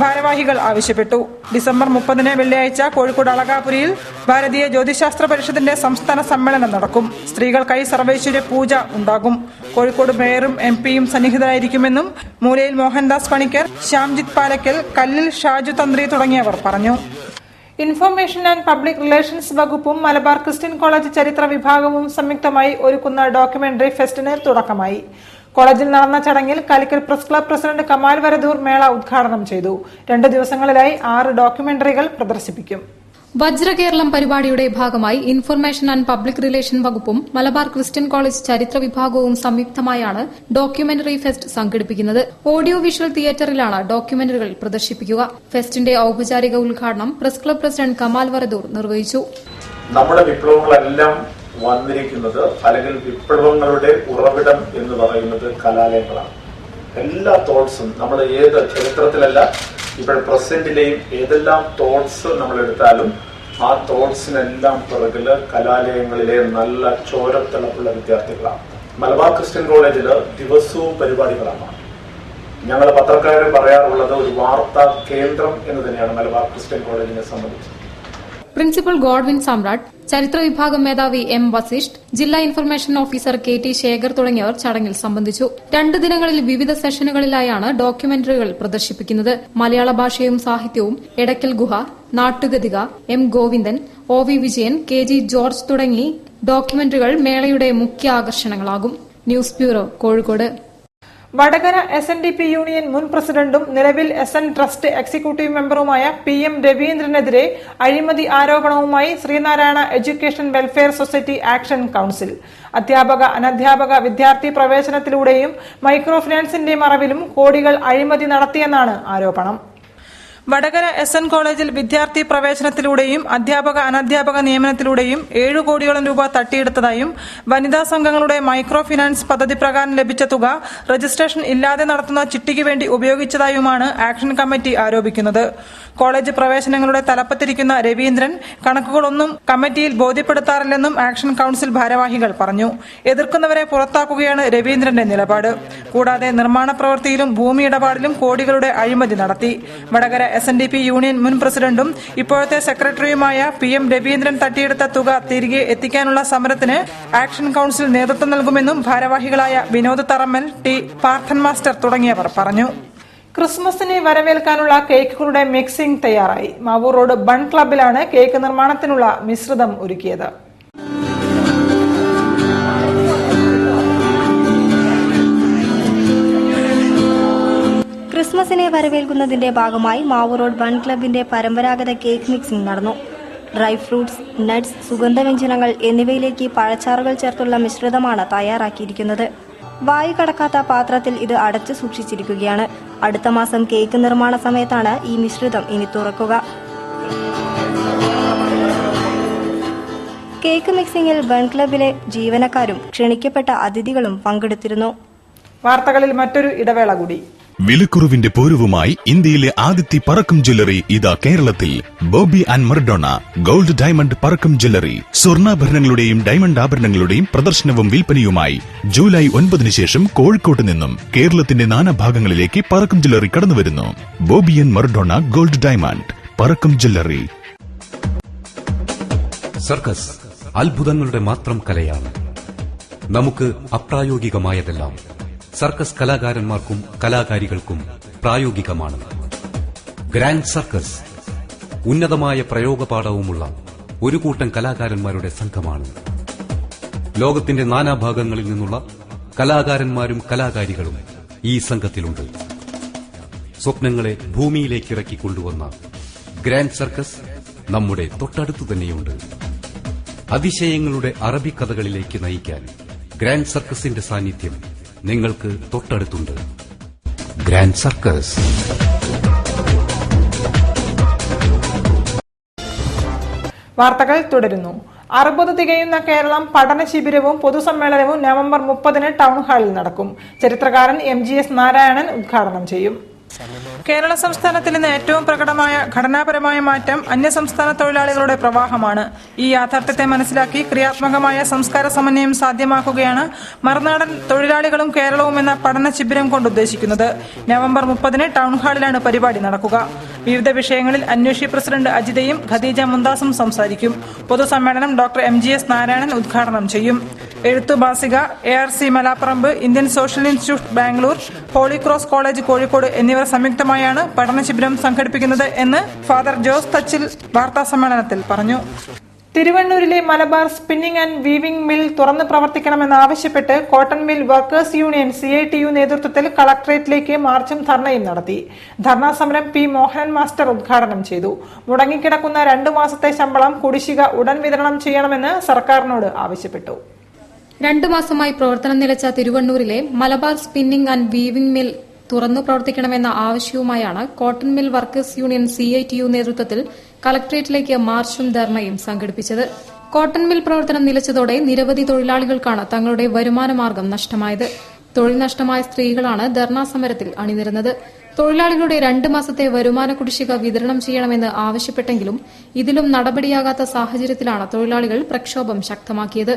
ഭാരവാഹികൾ ആവശ്യപ്പെട്ടു. ഡിസംബർ 30 വെള്ളിയാഴ്ച കോഴിക്കോട് അളകാപുരിയിൽ ഭാരതീയ ജ്യോതിശാസ്ത്ര പരിഷത്തിന്റെ സംസ്ഥാന സമ്മേളനം നടക്കും. സ്ത്രീകൾക്കായി സർവൈശ്വര്യ പൂജ ഉണ്ടാകും. കോഴിക്കോട് മേയറും MPയും സന്നിഹിതരായിരിക്കുമെന്നും മൂലയിൽ മോഹൻദാസ് പണിക്കർ, ശ്യാംജിത്ത് പാലക്കൽ, കല്ലിൽ ഷാജു തന്ത്രി തുടങ്ങിയവർ പറഞ്ഞു. ഇൻഫർമേഷൻ ആൻഡ് പബ്ലിക് റിലേഷൻസ് വകുപ്പും മലബാർ ക്രിസ്ത്യൻ കോളേജ് ചരിത്ര വിഭാഗവും സംയുക്തമായി ഒരുക്കുന്ന ഡോക്യുമെന്ററി ഫെസ്റ്റിന് തുടക്കമായി. കോളേജിൽ നടന്ന ചടങ്ങിൽ Calicut press club president Kamal Varadoor മേള ഉദ്ഘാടനം ചെയ്തു. 2 ദിവസങ്ങളിലായി 6 ഡോക്യുമെന്ററികൾ പ്രദർശിപ്പിക്കും. വജ്രകേരളം പരിപാടിയുടെ ഭാഗമായി ഇൻഫർമേഷൻ ആൻഡ് പബ്ലിക് റിലേഷൻ വകുപ്പും മലബാർ ക്രിസ്ത്യൻ കോളേജ് ചരിത്ര വിഭാഗവും സംയുക്തമായാണ് ഡോക്യുമെന്ററി ഫെസ്റ്റ് സംഘടിപ്പിക്കുന്നത്. ഓഡിയോ വിഷ്വൽ തിയേറ്ററിലാണ് ഡോക്യുമെന്ററികൾ പ്രദർശിപ്പിക്കുക. ഫെസ്റ്റിന്റെ ഔപചാരിക ഉദ്ഘാടനം press club president Kamal Varadoor നിർവഹിച്ചു. നമ്മുടെ വിപ്ലവങ്ങളെല്ലാം വന്നിരിക്കുന്നത്, അല്ലെങ്കിൽ വിപ്ലവങ്ങളുടെ ഉറവിടം എന്ന് പറയുന്നത് കലാലയങ്ങളാണ്. എല്ലാ തോട്ട്സും നമ്മൾ ഏത് ചരിത്രത്തിലല്ല, ഇപ്പോൾ പ്രസന്റിലെയും ഏതെല്ലാം തോട്ട്സ് നമ്മൾ എടുത്താലും ആ തോട്ട്സിനെല്ലാം പിറകില് കലാലയങ്ങളിലെ നല്ല ചോരത്തിളപ്പുള്ള വിദ്യാർത്ഥികളാണ്. മലബാർ ക്രിസ്ത്യൻ കോളേജില് ദിവസവും പരിപാടികളാണ്. ഞങ്ങൾ പത്രക്കാർ പറയാറുള്ളത് ഒരു വാർത്താ കേന്ദ്രം എന്ന് തന്നെയാണ് മലബാർ ക്രിസ്ത്യൻ കോളേജിനെ സംബന്ധിച്ച്. പ്രിൻസിപ്പൽ ഗോഡ്വിൻ സാമ്രാട്ട്, ചരിത്ര വിഭാഗം മേധാവി M വസിഷ്ഠ്, ജില്ലാ ഇൻഫർമേഷൻ ഓഫീസർ KT ശേഖർ തുടങ്ങിയവർ ചടങ്ങിൽ സംബന്ധിച്ചു. 2 ദിനങ്ങളിൽ വിവിധ സെഷനുകളിലായാണ് ഡോക്യുമെന്ററികൾ പ്രദർശിപ്പിക്കുന്നത്. മലയാള ഭാഷയും സാഹിത്യവും, എടക്കൽ ഗുഹ, നാട്ടുഗതിക, M Govindan, OV Vijayan, KG George തുടങ്ങി ഡോക്യുമെന്ററികൾ മേളയുടെ മുഖ്യ ആകർഷണങ്ങളാകും. News bureau, Kozhikode. Vadakara SNDP union മുൻ പ്രസിഡന്റും നിലവിൽ SN ട്രസ്റ്റ് എക്സിക്യൂട്ടീവ് മെമ്പറുമായ PM രവീന്ദ്രനെതിരെ അഴിമതി ആരോപണവുമായി Sreenarayana education welfare society action council. അധ്യാപക, അനധ്യാപക, വിദ്യാർത്ഥി പ്രവേശനത്തിലൂടെയും മൈക്രോ ഫിനാൻസിന്റെ മറവിലും കോടികൾ അഴിമതി നടത്തിയെന്നാണ് ആരോപണം. വടകര SN കോളേജിൽ വിദ്യാർത്ഥി പ്രവേശനത്തിലൂടെയും അധ്യാപക അനധ്യാപക നിയമനത്തിലൂടെയും 7 കോടിയോളം രൂപ തട്ടിയെടുത്തതായും വനിതാ സംഘങ്ങളുടെ മൈക്രോ ഫിനാൻസ് പദ്ധതി പ്രകാരം ലഭിച്ച തുക രജിസ്ട്രേഷൻ ഇല്ലാതെ നടത്തുന്ന ചിട്ടിക്ക് വേണ്ടി ഉപയോഗിച്ചതായുമാണ് ആക്ഷൻ കമ്മിറ്റി ആരോപിക്കുന്നത്. കോളേജ് പ്രവേശനങ്ങളുടെ തലപ്പത്തിരിക്കുന്ന രവീന്ദ്രൻ കണക്കുകളൊന്നും കമ്മിറ്റിയിൽ ബോധ്യപ്പെടുത്താറില്ലെന്നും ആക്ഷൻ കൌൺസിൽ ഭാരവാഹികൾ പറഞ്ഞു. എതിർക്കുന്നവരെ പുറത്താക്കുകയാണ് രവീന്ദ്രന്റെ നിലപാട്. കൂടാതെ നിർമ്മാണ പ്രവൃത്തിയിലും ഭൂമി ഇടപാടിലും കോടികളുടെ അഴിമതി നടത്തി. വടകര SNDP യൂണിയൻ മുൻ പ്രസിഡന്റും ഇപ്പോഴത്തെ സെക്രട്ടറിയുമായ PM രവീന്ദ്രൻ തട്ടിയെടുത്ത തുക തിരികെ എത്തിക്കാനുള്ള സമരത്തിന് ആക്ഷൻ കൌൺസിൽ നേതൃത്വം നൽകുമെന്നും ഭാരവാഹികളായ വിനോദ് തറമ്മൽ, T പാർത്ഥൻ മാസ്റ്റർ തുടങ്ങിയവർ പറഞ്ഞു. ക്രിസ്മസിനെ വരവേൽക്കാനുള്ള കേക്കുകളുടെ മിക്സിംഗ് തയ്യാറായി. മാവൂർ റോഡ് ബൺ ക്ലബിലാണ് കേക്ക് നിർമ്മാണത്തിനുള്ള മിശ്രിതം ഒരുക്കിയത്. ക്രിസ്മസിനെ വരവേൽക്കുന്നതിന്റെ ഭാഗമായി മാവൂർ റോഡ് ബൺ ക്ലബിന്റെ പരമ്പരാഗത കേക്ക് മിക്സിംഗ് നടന്നു. ഡ്രൈ ഫ്രൂട്ട്സ്, നട്ട്സ്, സുഗന്ധവ്യഞ്ജനങ്ങൾ എന്നിവയിലേക്ക് പഴച്ചാറുകൾ ചേർത്തുള്ള മിശ്രിതമാണ് തയ്യാറാക്കിയിരിക്കുന്നത്. വായു കടക്കാത്ത പാത്രത്തിൽ ഇത് അടച്ചു സൂക്ഷിച്ചിരിക്കുകയാണ്. അടുത്ത മാസം കേക്ക് നിർമ്മാണ സമയത്താണ് ഈ മിശ്രിതം ഇനി തുറക്കുക. കേക്ക് മിക്സിംഗിൽ ബൺ ക്ലബിലെ ജീവനക്കാരും ക്ഷണിക്കപ്പെട്ട അതിഥികളും പങ്കെടുത്തിരുന്നു. വാർത്തകളിൽ മറ്റൊരു ഇടവേള കൂടി. വിലക്കുറവിന്റെ പൂരവുമായി ഇന്ത്യയിലെ ആദ്യത്തെ പറക്കം ജ്വല്ലറി ഇതാ കേരളത്തിൽ. Boby and Maradona gold diamond Parakkam jewellery. സ്വർണ്ണാഭരണങ്ങളുടെയും ഡയമണ്ട് ആഭരണങ്ങളുടെയും പ്രദർശനവും വിൽപ്പനയുമായി ജൂലൈ 9 ശേഷം കോഴിക്കോട്ട് നിന്നും കേരളത്തിന്റെ നാനാഭാഗങ്ങളിലേക്ക് പറക്കം ജ്വല്ലറി കടന്നുവരുന്നു. Boby and Maradona gold diamond Parakkam jewellery. Circus അത്ഭുതങ്ങളുടെ മാത്രം കലയാണ്. നമുക്ക് അപ്രായോഗികമായതെല്ലാം സർക്കസ് കലാകാരന്മാർക്കും കലാകാരികൾക്കും പ്രായോഗികമാണ്. ഗ്രാൻഡ് സർക്കസ് ഉന്നതമായ പ്രയോഗപാഠവുമുള്ള ഒരു കൂട്ടം കലാകാരന്മാരുടെ സംഘമാണ്. ലോകത്തിന്റെ നാനാഭാഗങ്ങളിൽ നിന്നുള്ള കലാകാരന്മാരും കലാകാരികളും ഈ സംഘത്തിലുണ്ട്. സ്വപ്നങ്ങളെ ഭൂമിയിലേക്ക് ഇറക്കി കൊണ്ടുവന്ന ഗ്രാൻഡ് സർക്കസ് നമ്മുടെ തൊട്ടടുത്തു തന്നെയുണ്ട്. അതിശയങ്ങളുടെ അറബിക്കഥകളിലേക്ക് നയിക്കാൻ ഗ്രാൻഡ് സർക്കസിന്റെ സാന്നിധ്യം നിങ്ങൾക്ക് തൊട്ടടുത്തുണ്ട്. Grand circus. വാർത്തകൾ തുടരുന്നു. 60 തികയുന്ന കേരളം പഠന ശിബിരവും പൊതുസമ്മേളനവും നവംബർ 30 ടൗൺ ഹാളിൽ നടക്കും. ചരിത്രകാരൻ MGS നാരായണൻ ഉദ്ഘാടനം ചെയ്യും. കേരള സംസ്ഥാനത്തിൽ ഇന്ന് ഏറ്റവും പ്രകടമായ ഘടനാപരമായ മാറ്റം അന്യസംസ്ഥാന തൊഴിലാളികളുടെ പ്രവാഹമാണ്. ഈ യാഥാർത്ഥ്യത്തെ മനസ്സിലാക്കി ക്രിയാത്മകമായ സംസ്കാര സമന്വയം സാധ്യമാക്കുകയാണ് മറുനാടൻ തൊഴിലാളികളും കേരളവും എന്ന പഠന ശിബിരം കൊണ്ട് ഉദ്ദേശിക്കുന്നത്. നവംബർ 30 ടൗൺ ഹാളിലാണ് പരിപാടി നടക്കുക. വിവിധ വിഷയങ്ങളിൽ അന്വേഷി പ്രസിഡന്റ് അജിതയും ഖദീജ മുന്താസും സംസാരിക്കും. പൊതുസമ്മേളനം ഡോക്ടർ MGS നാരായണൻ ഉദ്ഘാടനം ചെയ്യും. എഴുത്തു ബാസിക, ARC Malaparamba, Indian social institute Bangalore, holy cross college Kozhikode എന്നിവർ സംയുക്തമായാണ് പഠന ശിബിരം സംഘടിപ്പിക്കുന്നത് എന്ന് ഫാദർ ജോസ് തച്ചിൽ വാർത്താസമ്മേളനത്തിൽ പറഞ്ഞു. തിരുവണ്ണൂരിലെ Malabar spinning and weaving mill തുറന്ന് പ്രവർത്തിക്കണമെന്നാവശ്യപ്പെട്ട് cotton mill workers union CITU നേതൃത്വത്തിൽ കളക്ടറേറ്റിലേക്ക് മാർച്ചും ധർണയും നടത്തി. ധർണാ സമരം P. മോഹനൻ മാസ്റ്റർ ഉദ്ഘാടനം ചെയ്തു. മുടങ്ങിക്കിടക്കുന്ന 2 മാസത്തെ ശമ്പളം കുടിശ്ശിക ഉടൻ വിതരണം ചെയ്യണമെന്ന് സർക്കാരിനോട് ആവശ്യപ്പെട്ടു. 2 മാസമായി പ്രവർത്തനം നിലച്ച തിരുവണ്ണൂരിലെ Malabar spinning and weaving mill തുറന്നു പ്രവർത്തിക്കണമെന്ന ആവശ്യവുമായാണ് cotton mill workers union CITU നേതൃത്വത്തിൽ കളക്ടറേറ്റിലേക്ക് മാർച്ചും ധർണയും സംഘടിപ്പിച്ചത്. കോട്ടൺ മിൽ പ്രവർത്തനം നിലച്ചതോടെ നിരവധി തൊഴിലാളികൾക്കാണ് തങ്ങളുടെ വരുമാന മാർഗം നഷ്ടമായത്. തൊഴിൽ നഷ്ടമായ സ്ത്രീകളാണ് ധർണാ സമരത്തിൽ അണിനിരുന്നത്. തൊഴിലാളികളുടെ 2 മാസത്തെ വരുമാന കുടിശ്ശിക വിതരണം ചെയ്യണമെന്ന് ആവശ്യപ്പെട്ടെങ്കിലും ഇതിലും നടപടിയാകാത്ത സാഹചര്യത്തിലാണ് തൊഴിലാളികൾ പ്രക്ഷോഭം ശക്തമാക്കിയത്.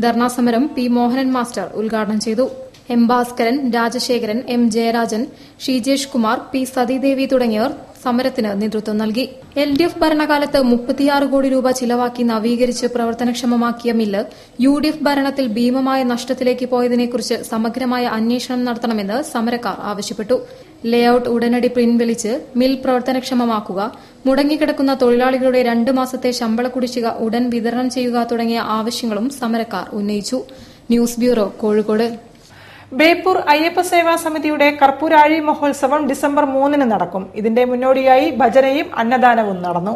ധർണാ സമരം P. മോഹനൻ മാസ്റ്റർ ഉദ്ഘാടനം ചെയ്തു. M. Bhaskaran, Rajasekharan, M. Jayarajan, ഷീജേഷ് Kumar, P. Sathidevi തുടങ്ങിയവർ സമരത്തിന് നേതൃത്വം നൽകി. LDF ഭരണകാലത്ത് 36 കോടി രൂപ ചിലവാക്കി നവീകരിച്ച് പ്രവർത്തനക്ഷമമാക്കിയ മില്ല് UDF ഭരണത്തിൽ ഭീമമായ നഷ്ടത്തിലേക്ക് പോയതിനെക്കുറിച്ച് സമഗ്രമായ അന്വേഷണം നടത്തണമെന്ന് സമരക്കാർ ആവശ്യപ്പെട്ടു. ലേഔട്ട് ഉടനടി പിൻവലിച്ച് മിൽ പ്രവർത്തനക്ഷമമാക്കുക, മുടങ്ങിക്കിടക്കുന്ന തൊഴിലാളികളുടെ 2 മാസത്തെ ശമ്പള കുടിശ്ശിക ഉടൻ വിതരണം ചെയ്യുക തുടങ്ങിയ ആവശ്യങ്ങളും സമരക്കാർ ഉന്നയിച്ചു. News bureau, Kozhikode. ബേപ്പൂർ അയ്യപ്പ സേവാ സമിതിയുടെ കർപ്പൂരാഴി മഹോത്സവം ഡിസംബർ 3 നടക്കും. ഇതിന്റെ മുന്നോടിയായി ഭജനയും അന്നദാനവും നടന്നു.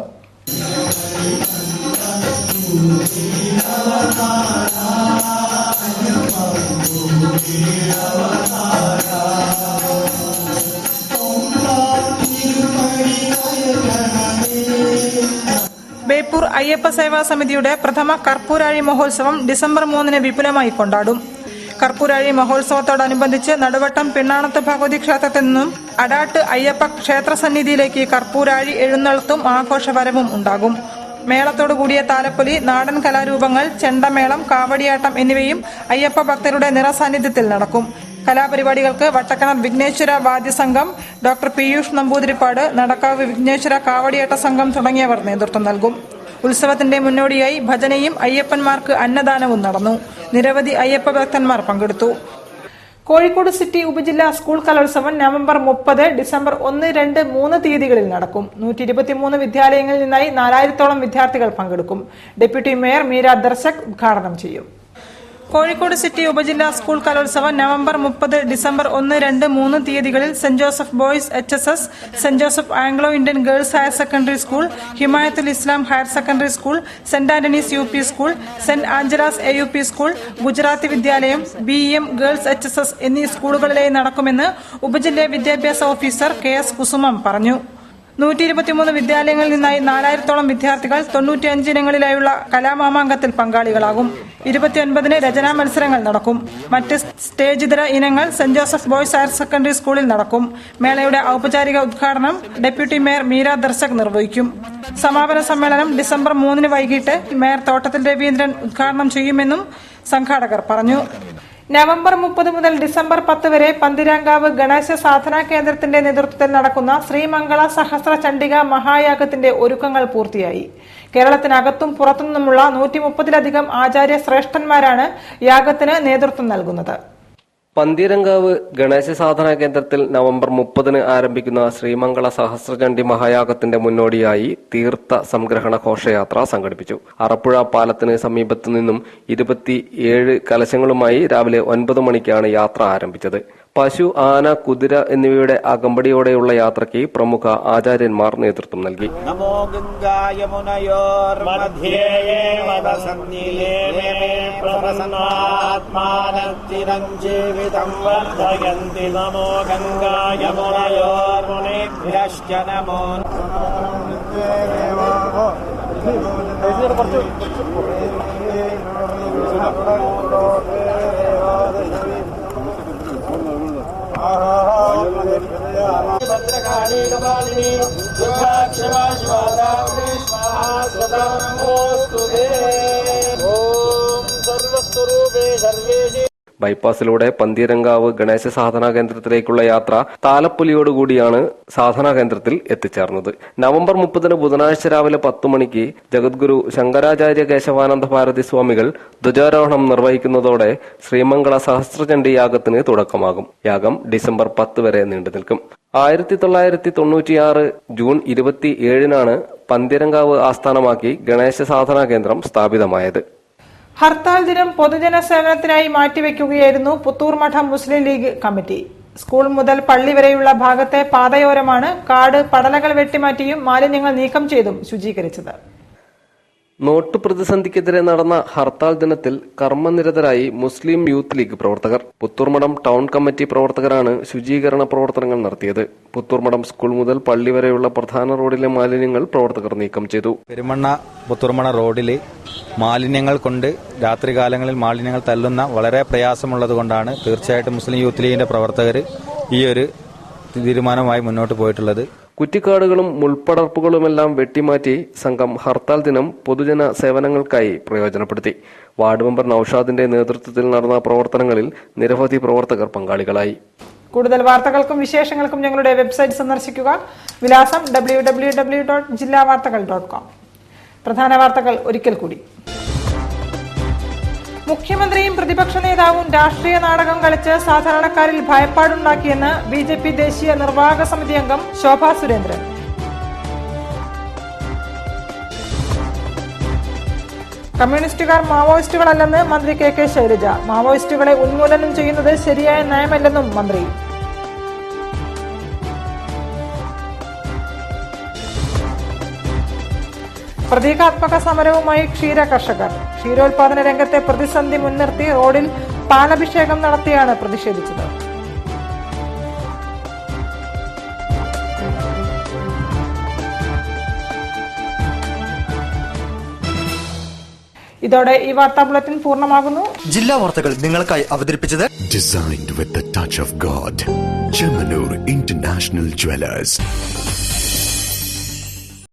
ബേപ്പൂർ അയ്യപ്പ സേവാ സമിതിയുടെ പ്രഥമ കർപ്പൂരാഴി മഹോത്സവം ഡിസംബർ 3 വിപുലമായി കൊണ്ടാടും. കർപ്പൂരാഴി മഹോത്സവത്തോടനുബന്ധിച്ച് നടുവട്ടം പിണ്ണാണത്ത് ഭഗവതി ക്ഷേത്രത്തിൽ നിന്നും അടാട്ട് അയ്യപ്പ ക്ഷേത്ര സന്നിധിയിലേക്ക് കർപ്പൂരാഴി എഴുന്നള്ളത്തും ആഘോഷവരവും ഉണ്ടാകും. മേളത്തോടുകൂടിയ താലപ്പൊലി, നാടൻ കലാരൂപങ്ങൾ, ചെണ്ടമേളം, കാവടിയാട്ടം എന്നിവയും അയ്യപ്പ ഭക്തരുടെ നിറസാന്നിധ്യത്തിൽ നടക്കും. കലാപരിപാടികൾക്ക് വട്ടക്കണർ വിഘ്നേശ്വര വാദ്യസംഘം, ഡോക്ടർ പീയൂഷ് നമ്പൂതിരിപ്പാട്, നടക്കാവ് വിഘ്നേശ്വര കാവടിയാട്ട സംഘം തുടങ്ങിയവർ നേതൃത്വം നൽകും. ഉത്സവത്തിന്റെ മുന്നോടിയായി ഭജനയും അയ്യപ്പന്മാർക്ക് അന്നദാനവും നടന്നു. നിരവധി അയ്യപ്പ ഭക്തന്മാർ പങ്കെടുത്തു. കോഴിക്കോട് സിറ്റി ഉപജില്ലാ സ്കൂൾ കലോത്സവം നവംബർ 30, ഡിസംബർ 1, 2, 3 തീയതികളിൽ നടക്കും. 123 വിദ്യാലയങ്ങളിൽ നിന്നായി 4000-ഓളം വിദ്യാർത്ഥികൾ പങ്കെടുക്കും. ഡെപ്യൂട്ടി മേയർ മീര ദർശക് ഉദ്ഘാടനം ചെയ്യും. കോഴിക്കോട് സിറ്റി ഉപജില്ലാ സ്കൂൾ കലോത്സവം നവംബർ 30, ഡിസംബർ 1, 2, 3 തീയതികളിൽ saint Joseph boys HSS, saint Joseph Anglo Indian girls higher secondary school, Himayathul Islam higher secondary school, saint Antony's UP school, saint Angela's AUP school, Gujarati വിദ്യാലയം, BEM ഗേൾസ് HSS എന്നീ സ്കൂളുകളിലായി നടക്കുമെന്ന് ഉപജില്ലാ വിദ്യാഭ്യാസ ഓഫീസർ KS കുസുമം പറഞ്ഞു. 123 വിദ്യാലയങ്ങളിൽ നിന്നായി 4000-ഓളം വിദ്യാർത്ഥികൾ 95 ഇനങ്ങളിലായുള്ള കലാമാമാങ്കത്തിൽ പങ്കാളികളാകും. 29-ന് രചനാ മത്സരങ്ങൾ നടക്കും. മറ്റ് സ്റ്റേജ് ഇതര ഇനങ്ങൾ saint Joseph boys higher secondary സ്കൂളിൽ നടക്കും. മേളയുടെ ഔപചാരിക ഉദ്ഘാടനം ഡെപ്യൂട്ടി മേയർ മീര ദർശക് നിർവഹിക്കും. സമാപന സമ്മേളനം ഡിസംബർ 3-ന് വൈകിട്ട് മേയർ തോട്ടത്തിൽ രവീന്ദ്രൻ ഉദ്ഘാടനം ചെയ്യുമെന്നും സംഘാടകർ പറഞ്ഞു. നവംബർ 30 മുതൽ ഡിസംബർ 10 വരെ പന്തിരാങ്കാവ് ഗണേശ സാധനാ കേന്ദ്രത്തിന്റെ നേതൃത്വത്തിൽ നടക്കുന്ന ശ്രീമംഗള സഹസ്ര ചണ്ഡിക മഹായാഗത്തിന്റെ ഒരുക്കങ്ങൾ പൂർത്തിയായി. കേരളത്തിനകത്തും പുറത്തുനിന്നുമുള്ള 130-ലധികം ആചാര്യ ശ്രേഷ്ഠന്മാരാണ് യാഗത്തിന് നേതൃത്വം നൽകുന്നത്. പന്തീരങ്കാവ് ഗണേശ സാധനാ കേന്ദ്രത്തിൽ നവംബർ 30-ന് ആരംഭിക്കുന്ന ശ്രീമംഗള സഹസ്രചണ്ഡി മഹായാഗത്തിന്റെ മുന്നോടിയായി തീർത്ഥ സംഗ്രഹണ ഘോഷയാത്ര സംഘടിപ്പിച്ചു. അറപ്പുഴ പാലത്തിന് സമീപത്തു നിന്നും 27 കലശങ്ങളുമായി രാവിലെ 9 മണിക്കാണ് യാത്ര ആരംഭിച്ചത്. പശു, ആന, കുതിര എന്നിവയുടെ അകമ്പടിയോടെയുള്ള യാത്രയ്ക്ക് പ്രമുഖ ആചാര്യന്മാർ നേതൃത്വം നൽകി. നമോ ഗംഗായ മുനയോർ മധ്യേ പ്രസന്നാത്മാനത്തിരം ജീവിതം വർദ്ധയന്തി. നമോ ഗംഗായ മുനയോർ മുനിഭ്യശ്ച നമോ. ബൈപ്പാസിലൂടെ പന്തീരങ്കാവ് ഗണേശ സാധനാ കേന്ദ്രത്തിലേക്കുള്ള യാത്ര താലപ്പൊലിയോടുകൂടിയാണ് സാധനാ കേന്ദ്രത്തിൽ എത്തിച്ചേർന്നത്. നവംബർ 30-ന് ബുധനാഴ്ച രാവിലെ 10 മണിക്ക് ജഗദ്ഗുരു ശങ്കരാചാര്യ കേശവാനന്ദ ഭാരതി സ്വാമികൾ ധ്വജാരോഹണം നിർവഹിക്കുന്നതോടെ ശ്രീമംഗള സഹസ്രചണ്ഡി യാഗത്തിന് തുടക്കമാകും. യാഗം ഡിസംബർ 10 വരെ നീണ്ടുനിൽക്കും. 1996 ജൂൺ 27-നാണ് പന്തീരങ്കാവ് ആസ്ഥാനമാക്കി ഗണേശ സാധനാ കേന്ദ്രം സ്ഥാപിതമായത്. ഹർത്താൽ ദിനം പൊതുജന സേവനത്തിനായി മാറ്റിവെക്കുകയായിരുന്നു പുത്തൂർ മഠം മുസ്ലിം ലീഗ് കമ്മിറ്റി. സ്കൂൾ മുതൽ പള്ളി വരെയുള്ള ഭാഗത്തെ പാതയോരമാണ് കാട്, പടലകൾ വെട്ടിമാറ്റിയും മാലിന്യങ്ങൾ നീക്കം ചെയ്തും ശുചീകരിച്ചത്. നോട്ട് പ്രതിസന്ധിക്കെതിരെ നടന്ന ഹർത്താൽ ദിനത്തിൽ കർമ്മനിരതരായി മുസ്ലിം യൂത്ത് ലീഗ് പ്രവർത്തകർ. പുത്തൂർമഠം ടൗൺ കമ്മിറ്റി പ്രവർത്തകരാണ് ശുചീകരണ പ്രവർത്തനങ്ങൾ നടത്തിയത്. പുത്തൂർമഠം സ്കൂൾ മുതൽ പള്ളി വരെയുള്ള പ്രധാന റോഡിലെ മാലിന്യങ്ങൾ പ്രവർത്തകർ നീക്കം ചെയ്തു. പെരുമണ്ണ പുത്തൂർമണ റോഡിൽ മാലിന്യങ്ങൾ കൊണ്ട് രാത്രികാലങ്ങളിൽ മാലിന്യങ്ങൾ തള്ളുന്ന വളരെ പ്രയാസമുള്ളതുകൊണ്ടാണ് തീർച്ചയായിട്ടും മുസ്ലിം യൂത്ത് ലീഗിന്റെ പ്രവർത്തകർ ഈ ഒരു തീരുമാനമായി മുന്നോട്ട് പോയിട്ടുള്ളത്. കുറ്റിക്കാടുകളും മുൾപ്പടർപ്പുകളുമെല്ലാം വെട്ടിമാറ്റി സംഘം ഹർത്താൽ ദിനം പൊതുജന സേവനങ്ങൾക്കായി പ്രയോജനപ്പെടുത്തി. വാർഡ് മെമ്പർ നൌഷാദിന്റെ നേതൃത്വത്തിൽ നടന്ന പ്രവർത്തനങ്ങളിൽ നിരവധി പ്രവർത്തകർ പങ്കാളികളായി. കൂടുതൽ വാർത്തകൾക്കും വിശേഷങ്ങൾക്കും ഞങ്ങളുടെ വെബ്സൈറ്റ് സന്ദർശിക്കുക. വിലാസം www.jillavartakal.com. പ്രധാന വാർത്തകൾ ഒരിക്കൽ കൂടി. മുഖ്യമന്ത്രിയും പ്രതിപക്ഷ നേതാവും രാഷ്ട്രീയ നാടകം കളിച്ച് സാധാരണക്കാരിൽ ഭയപ്പാടുണ്ടാക്കിയെന്ന് BJP ദേശീയ നിർവാഹക സമിതി അംഗം ശോഭാ സുരേന്ദ്രൻ. കമ്മ്യൂണിസ്റ്റുകാർ മാവോയിസ്റ്റുകളല്ലെന്ന് മന്ത്രി KK ശൈലജ. മാവോയിസ്റ്റുകളെ ഉന്മൂലനം ചെയ്യുന്നത് ശരിയായ നയമല്ലെന്നും മന്ത്രി. പ്രതീകാത്മക സമരവുമായി ക്ഷീര കർഷകർ. ക്ഷീരോത്പാദന രംഗത്തെ പ്രതിസന്ധി മുൻനിർത്തി റോഡിൽ പാലഭിഷേകം നടത്തിയാണ് പ്രതിഷേധിച്ചത്. ഇതോടെ ഈ വാർത്താ ബുള്ളറ്റിൻ പൂർണ്ണമാകുന്നു. ജില്ലാ വാർത്തകൾ നിങ്ങൾക്കായി അവതരിപ്പിച്ചത് Designed with the touch of God. Chemanur International Jewelers.